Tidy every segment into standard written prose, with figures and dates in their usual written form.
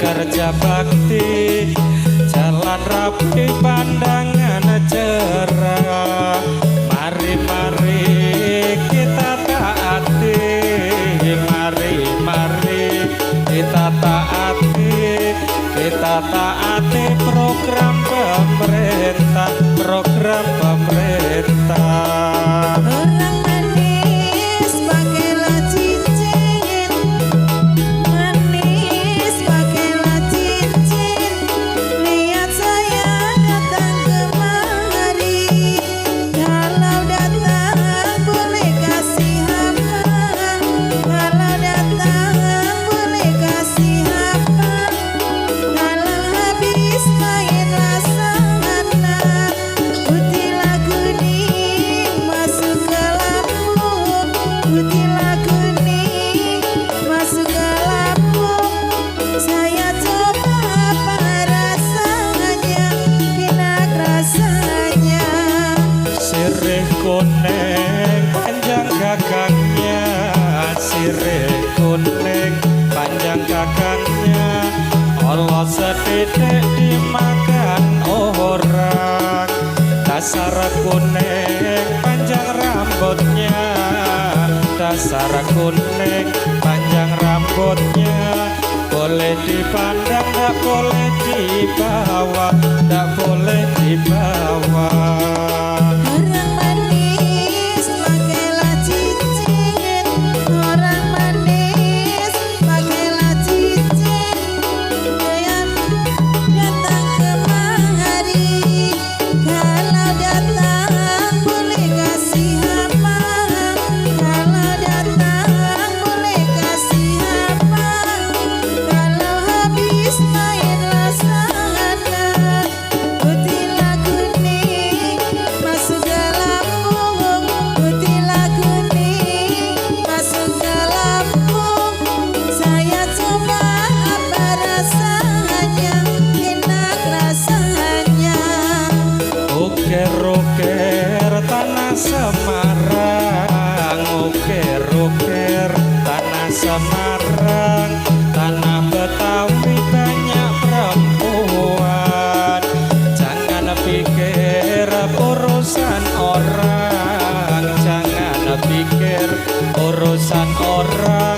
Kerja bakti jalan rapi pandangan cerah, mari-mari kita taati, mari-mari kita taati program pemerintah. Orang manis pakailah cincin, manis pakailah cincin. Lihat saya datang kemari, kalau datang boleh kasih apa, kalau datang boleh kasih apa, kalau habis mainlah sana. Putihlah kuning masuk ke lambung, putihlah kuning masuk ke lambung. Saya coba apa rasanya, enak rasanya. Sirih kuning panjang gagangnya, sirih kuning panjang gagangnya. Allah setitik dimakan orang. Dasar kuning panjang rambutnya, dasar kuning panjang rambutnya. Boleh dipandang, tak boleh dibawa, tak boleh dibawa. Orang manis pakailah cincin, orang manis pakailah cincin. Yang datang kemari, kalau datang boleh kasih apa, kalau datang boleh kasih apa, kalau habis mainlah sana. Putihlah kuning masuk ke lambung, putihlah kuning masuk ke lambung. Saya coba apa rasanya, enak rasanya. Uker-uker tanah Semarang, uker-uker tanah Semarang, tanah Betawi banyak perempuan. Jangan pikir urusan orang, jangan pikir urusan orang.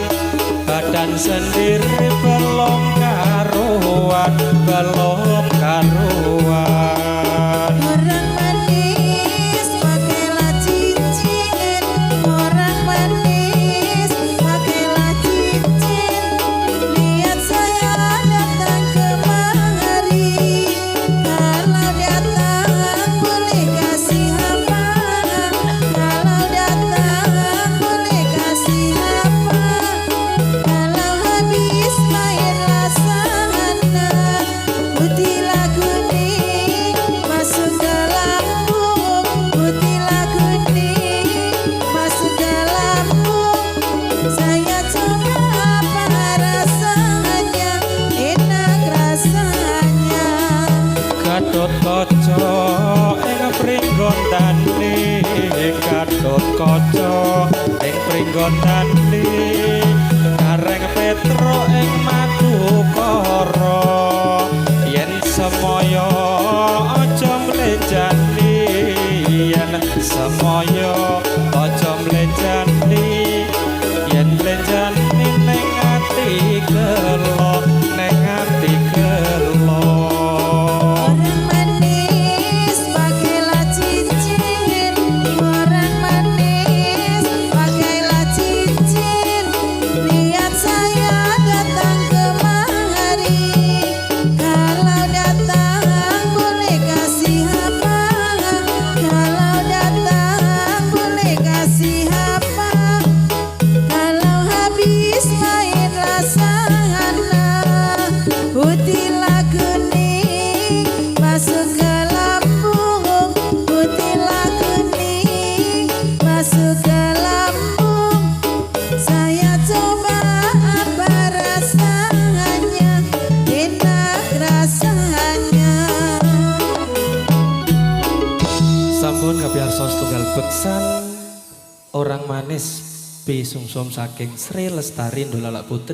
Badan sendiri belum karuan, belum karuan. Orang manis pakailah cincin, orang manis pakailah cincin. Lihat saya datang kemari, kalau datang boleh kasih apa, kalau datang boleh kasih apa, kalau habis mainlah sana. Putihlah kuning masuk ke lambung, putihlah kuning masuk ke lambung. Saya coba apa rasanya, enak rasanya. Gatot kaca ing pringgondane, Gatot kaca ing pringgondane. Kareng Petro ing Madukara, yen semoyo aja mlenjani, yen semoyo aja mlenjani, yen mlenjani ning ati gelo, ning ati gelo. Orang manis pakailah cincin, orang manis pakailah cincin. Pun kapiarsa setunggal beksan orang manis pisungsum saking Sri Lestari Ndolala Putri.